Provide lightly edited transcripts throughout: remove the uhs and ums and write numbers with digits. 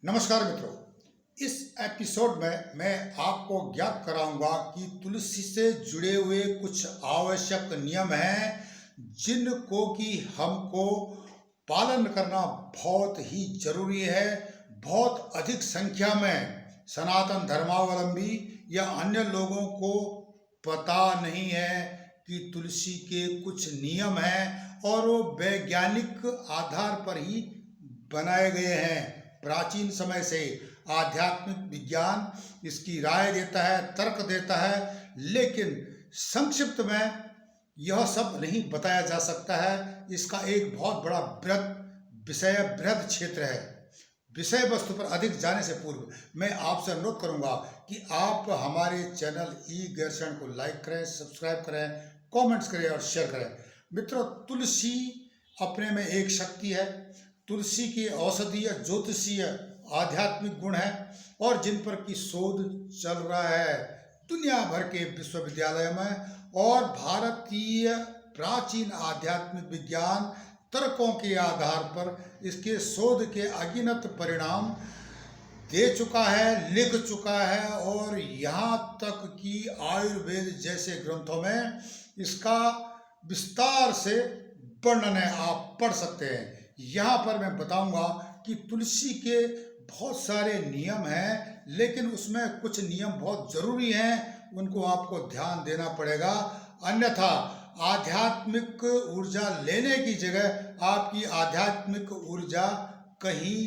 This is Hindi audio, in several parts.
नमस्कार मित्रों। इस एपिसोड में मैं आपको ज्ञात कराऊंगा कि तुलसी से जुड़े हुए कुछ आवश्यक नियम हैं जिनको कि हमको पालन करना बहुत ही जरूरी है। बहुत अधिक संख्या में सनातन धर्मावलंबी या अन्य लोगों को पता नहीं है कि तुलसी के कुछ नियम हैं और वो वैज्ञानिक आधार पर ही बनाए गए हैं। प्राचीन समय से आध्यात्मिक विज्ञान इसकी राय देता है, तर्क देता है, लेकिन संक्षिप्त में यह सब नहीं बताया जा सकता है। इसका एक बहुत बड़ा बृहद क्षेत्र है। विषय वस्तु पर अधिक जाने से पूर्व मैं आपसे अनुरोध करूंगा कि आप हमारे चैनल ई ज्ञान को लाइक करें, सब्सक्राइब करें, कमेंट्स करें और शेयर करें। मित्रों, तुलसी अपने में एक शक्ति है। तुलसी की औषधीय, ज्योतिषीय, आध्यात्मिक गुण है और जिन पर की शोध चल रहा है दुनिया भर के विश्वविद्यालय में, और भारतीय प्राचीन आध्यात्मिक विज्ञान तर्कों के आधार पर इसके शोध के अगिनत परिणाम दे चुका है, लिख चुका है, और यहाँ तक कि आयुर्वेद जैसे ग्रंथों में इसका विस्तार से वर्णन है, आप पढ़ सकते हैं। यहाँ पर मैं बताऊंगा कि तुलसी के बहुत सारे नियम हैं, लेकिन उसमें कुछ नियम बहुत जरूरी हैं, उनको आपको ध्यान देना पड़ेगा। अन्यथा आध्यात्मिक ऊर्जा लेने की जगह आपकी आध्यात्मिक ऊर्जा कहीं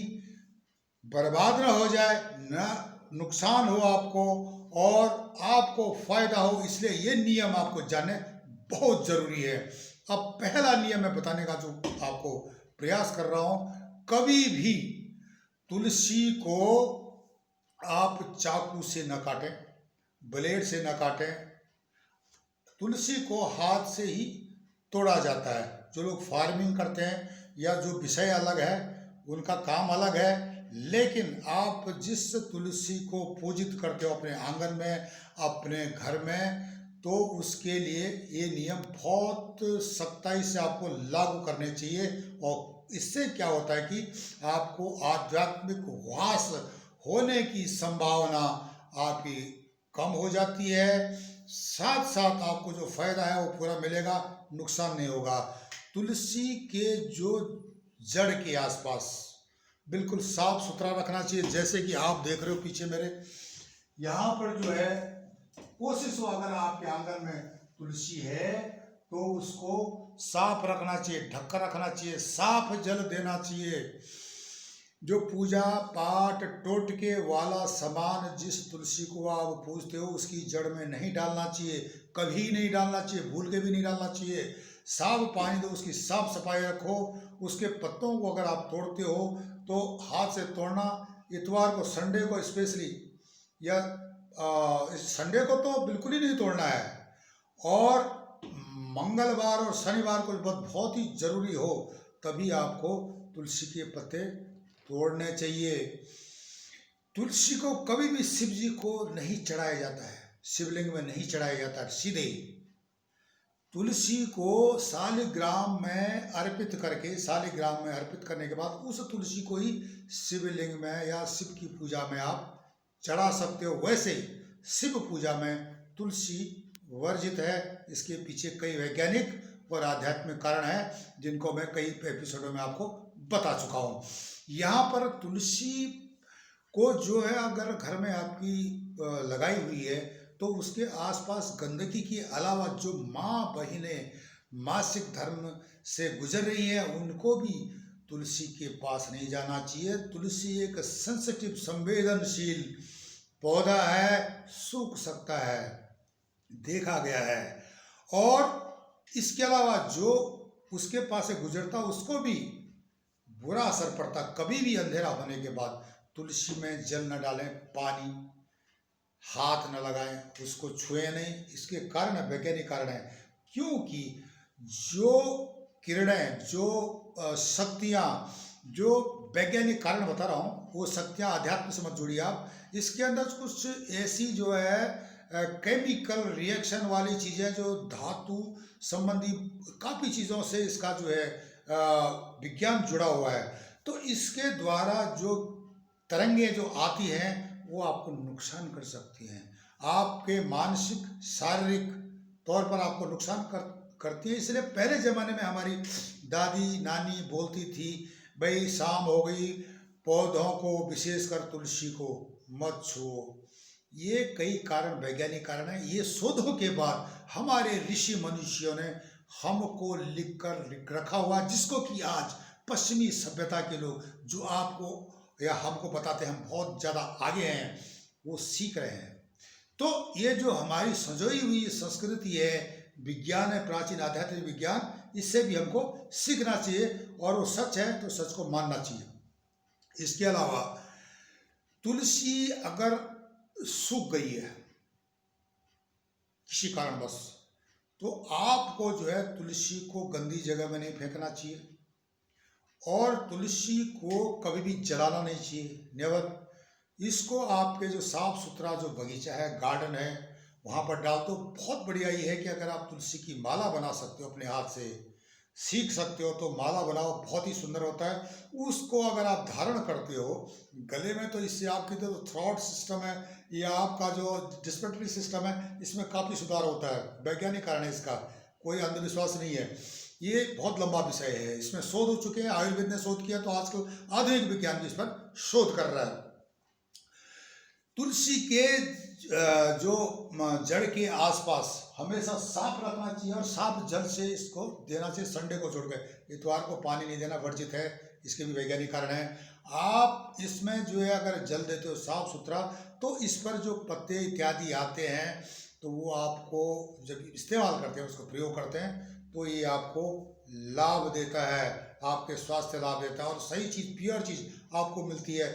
बर्बाद न हो जाए, न नुकसान हो आपको और आपको फायदा हो। इसलिए ये नियम आपको जानने बहुत जरूरी है। अब पहला नियम मैं बताने का जो आपको प्रयास कर रहा हूं, कभी भी तुलसी को आप चाकू से न काटें, ब्लेड से न काटें। तुलसी को हाथ से ही तोड़ा जाता है। जो लोग फार्मिंग करते हैं या जो विषय अलग है, उनका काम अलग है, लेकिन आप जिस तुलसी को पूजित करते हो अपने आंगन में, अपने घर में, तो उसके लिए ये नियम बहुत सख्ताई से आपको लागू करने चाहिए। और इससे क्या होता है कि आपको आध्यात्मिक वास होने की संभावना आपकी कम हो जाती है। साथ साथ आपको जो फायदा है वो पूरा मिलेगा, नुकसान नहीं होगा। तुलसी के जो जड़ के आसपास बिल्कुल साफ सुथरा रखना चाहिए। जैसे कि आप देख रहे हो पीछे मेरे, यहाँ पर जो है, कोशिश हो अगर आपके आंगन में तुलसी है तो उसको साफ रखना चाहिए, ढक कर रखना चाहिए, साफ जल देना चाहिए। जो पूजा पाठ टोटके वाला सामान जिस तुलसी को आप पूजते हो उसकी जड़ में नहीं डालना चाहिए, कभी नहीं डालना चाहिए, भूल के भी नहीं डालना चाहिए। साफ पानी दो, उसकी साफ सफाई रखो। उसके पत्तों को अगर आप तोड़ते हो तो हाथ से तोड़ना। इतवार को, संडे को स्पेशली, या इस संडे को तो बिल्कुल ही नहीं तोड़ना है, और मंगलवार और शनिवार को बहुत ही जरूरी हो तभी आपको तुलसी के पत्ते तोड़ने चाहिए। तुलसी को कभी भी शिव जी को नहीं चढ़ाया जाता है, शिवलिंग में नहीं चढ़ाया जाता है। सीधे तुलसी को शालिग्राम में अर्पित करके, शालिग्राम में अर्पित करने के बाद उस तुलसी को ही शिवलिंग में या शिव की पूजा में आप चढ़ा सकते हो। वैसे शिव पूजा में तुलसी वर्जित है। इसके पीछे कई वैज्ञानिक और आध्यात्मिक कारण हैं जिनको मैं कई एपिसोडों में आपको बता चुका हूँ। यहाँ पर तुलसी को जो है, अगर घर में आपकी लगाई हुई है तो उसके आसपास गंदगी के अलावा जो माँ बहिनें मासिक धर्म से गुजर रही हैं उनको भी तुलसी के पास नहीं जाना चाहिए। तुलसी एक सेंसिटिव, संवेदनशील पौधा है, सूख सकता है, देखा गया है। और इसके अलावा जो उसके पास से गुजरता उसको भी बुरा असर पड़ता। कभी भी अंधेरा होने के बाद तुलसी में जल न डालें, पानी, हाथ न लगाएं, उसको छुए नहीं। इसके कारण, वैज्ञानिक कारण है, क्योंकि जो किरणें, जो शक्तियाँ, जो वैज्ञानिक कारण बता रहा हूँ, वो शक्तियाँ अध्यात्म से मत जोड़िए आप। इसके अंदर कुछ ऐसी जो है केमिकल रिएक्शन वाली चीज़ें, जो धातु संबंधी काफ़ी चीज़ों से इसका जो है विज्ञान जुड़ा हुआ है। तो इसके द्वारा जो तरंगें जो आती हैं वो आपको नुकसान कर सकती हैं, आपके मानसिक शारीरिक तौर पर आपको नुकसान करती है। इसलिए पहले ज़माने में हमारी दादी नानी बोलती थी, भाई शाम हो गई, पौधों को विशेषकर तुलसी को मत छुओ। ये कई कारण, वैज्ञानिक कारण है। ये शोधों के बाद हमारे ऋषि मनुष्यों ने हमको लिख कर रखा हुआ, जिसको कि आज पश्चिमी सभ्यता के लोग जो आपको या हमको बताते हैं हम बहुत ज़्यादा आगे हैं, वो सीख रहे हैं। तो ये जो हमारी संजोई हुई संस्कृति है, विज्ञान है, प्राचीन आध्यात्मिक विज्ञान, इससे भी हमको सीखना चाहिए और वो सच है तो सच को मानना चाहिए। इसके अलावा तुलसी अगर सूख गई है किसी कारणवश, तो आपको जो है तुलसी को गंदी जगह में नहीं फेंकना चाहिए और तुलसी को कभी भी जलाना नहीं चाहिए, नेवर। इसको आपके जो साफ सुथरा जो बगीचा है, गार्डन है, वहाँ पर डाल दो। बहुत बढ़िया ये है कि अगर आप तुलसी की माला बना सकते हो, अपने हाथ से सीख सकते हो, तो माला बनाओ, बहुत ही सुंदर होता है। उसको अगर आप धारण करते हो गले में, तो इससे आपकी जो थ्रॉट सिस्टम है या आपका जो डिस्पेंसरी सिस्टम है, इसमें काफ़ी सुधार होता है। वैज्ञानिक कारण है इसका, कोई अंधविश्वास नहीं है। ये बहुत लंबा विषय है, इसमें शोध हो चुके हैं, आयुर्वेद ने शोध किया, तो आजकल आधुनिक विज्ञान भी इस पर शोध कर रहा है। तुलसी के जो जड़ के आसपास हमेशा साफ रखना चाहिए और साफ जल से इसको देना चाहिए, संडे को छोड़ के। इतवार को पानी नहीं देना वर्जित है, इसके भी वैज्ञानिक कारण है। आप इसमें जो है अगर जल देते हो साफ सुथरा, तो इस पर जो पत्ते इत्यादि आते हैं, तो वो आपको जब इस्तेमाल करते हैं, उसको प्रयोग करते हैं, तो ये आपको लाभ देता है, आपके स्वास्थ्य लाभ देता है और सही चीज़, प्योर चीज़ आपको मिलती है।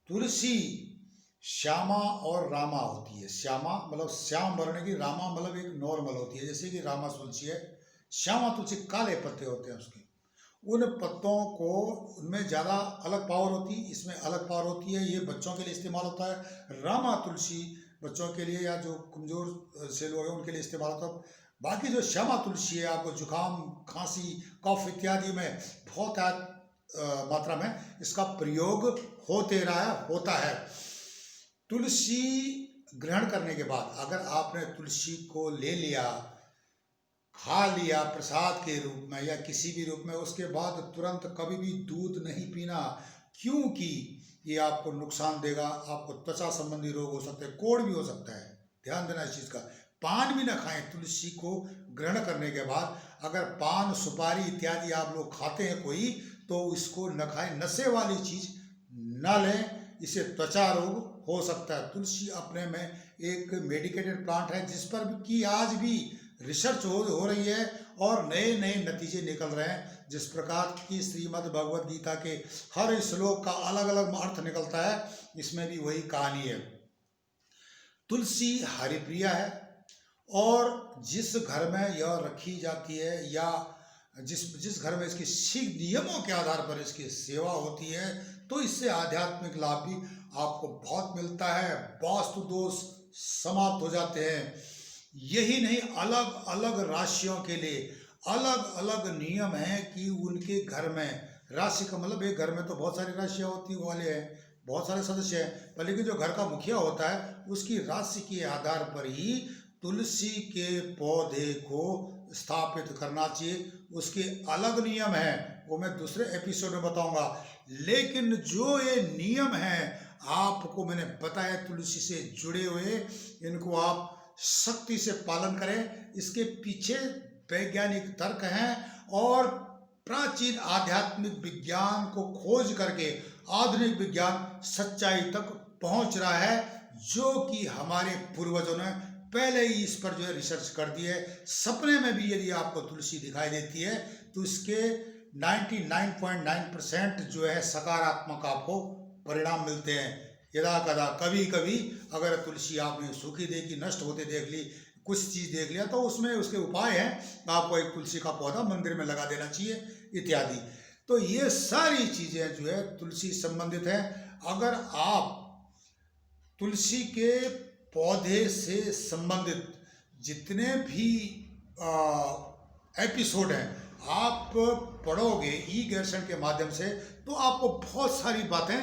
तुलसी श्यामा और रामा होती है। श्यामा मतलब श्याम वर्ण की, रामा मतलब एक नॉर्मल होती है, जैसे कि रामा तुलसी है। श्यामा तुलसी काले पत्ते होते हैं उसके, उन पत्तों को, उनमें ज़्यादा अलग पावर होती है, इसमें अलग पावर होती है। ये बच्चों के लिए इस्तेमाल होता है। रामा तुलसी बच्चों के लिए या जो कमज़ोर से लोग हैं उनके लिए इस्तेमाल होता है। बाकी जो श्यामा तुलसी है, आपको जुकाम, खांसी, कफ इत्यादि में बहुत मात्रा में इसका प्रयोग होता है। तुलसी ग्रहण करने के बाद अगर आपने तुलसी को ले लिया, खा लिया प्रसाद के रूप में या किसी भी रूप में, उसके बाद तुरंत कभी भी दूध नहीं पीना, क्योंकि ये आपको नुकसान देगा। आपको त्वचा संबंधी रोग हो सकते हैं, कोढ़ भी हो सकता है, ध्यान देना इस चीज़ का। पान भी ना खाएं तुलसी को ग्रहण करने के बाद। अगर पान, सुपारी इत्यादि आप लोग खाते हैं कोई, तो इसको न खाएं, नशे वाली चीज़ न लें, इससे त्वचा रोग हो सकता है। तुलसी अपने में एक मेडिकेटेड प्लांट है, जिस पर कि आज भी रिसर्च हो रही है और नए नए नतीजे निकल रहे हैं। जिस प्रकार की श्रीमद् भगवद गीता के हर श्लोक का अलग अलग अर्थ निकलता है, इसमें भी वही कहानी है। तुलसी हरिप्रिया है और जिस घर में यह रखी जाती है या जिस घर में इसकी सिख नियमों के आधार पर इसकी सेवा होती है, तो इससे आध्यात्मिक लाभ भी आपको बहुत मिलता है। वास्तु दोष समाप्त हो जाते हैं। यही नहीं, अलग अलग राशियों के लिए अलग अलग नियम हैं कि उनके घर में, राशि का मतलब एक घर में तो बहुत सारी राशियाँ होती वाले हैं, बहुत सारे सदस्य हैं, पर लेकिन जो घर का मुखिया होता है उसकी राशि के आधार पर ही तुलसी के पौधे को स्थापित करना चाहिए। उसके अलग नियम हैं, वो मैं दूसरे एपिसोड में बताऊंगा। लेकिन जो ये नियम हैं आपको मैंने बताया तुलसी से जुड़े हुए, इनको आप सख्ती से पालन करें। इसके पीछे वैज्ञानिक तर्क हैं और प्राचीन आध्यात्मिक विज्ञान को खोज करके आधुनिक विज्ञान सच्चाई तक पहुंच रहा है, जो कि हमारे पूर्वजों ने पहले ही इस पर जो है रिसर्च कर दी है। सपने में भी यदि आपको तुलसी दिखाई देती है, तो इसके 99.9% जो है सकारात्मक आपको परिणाम मिलते हैं। यदा कदा कभी कभी अगर तुलसी आपने सूखी देखी, नष्ट होते देख ली, कुछ चीज़ देख लिया, तो उसमें उसके उपाय हैं, आपको एक तुलसी का पौधा मंदिर में लगा देना चाहिए इत्यादि। तो ये सारी चीज़ें जो है तुलसी संबंधित है। अगर आप तुलसी के पौधे से संबंधित जितने भी एपिसोड हैं आप पढ़ोगे ई गैरसन के माध्यम से, तो आपको बहुत सारी बातें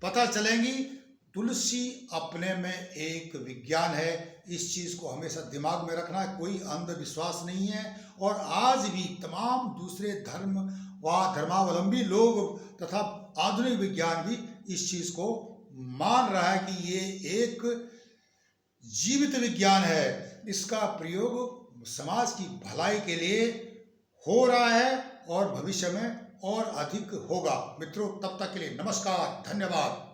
पता चलेंगी। तुलसी अपने में एक विज्ञान है, इस चीज़ को हमेशा दिमाग में रखना है। कोई अंधविश्वास नहीं है। और आज भी तमाम दूसरे धर्म व धर्मावलंबी लोग तथा आधुनिक विज्ञान भी इस चीज़ को मान रहा है कि ये एक जीवित विज्ञान है। इसका प्रयोग समाज की भलाई के लिए हो रहा है और भविष्य में और अधिक होगा। मित्रों, तब तक के लिए नमस्कार, धन्यवाद।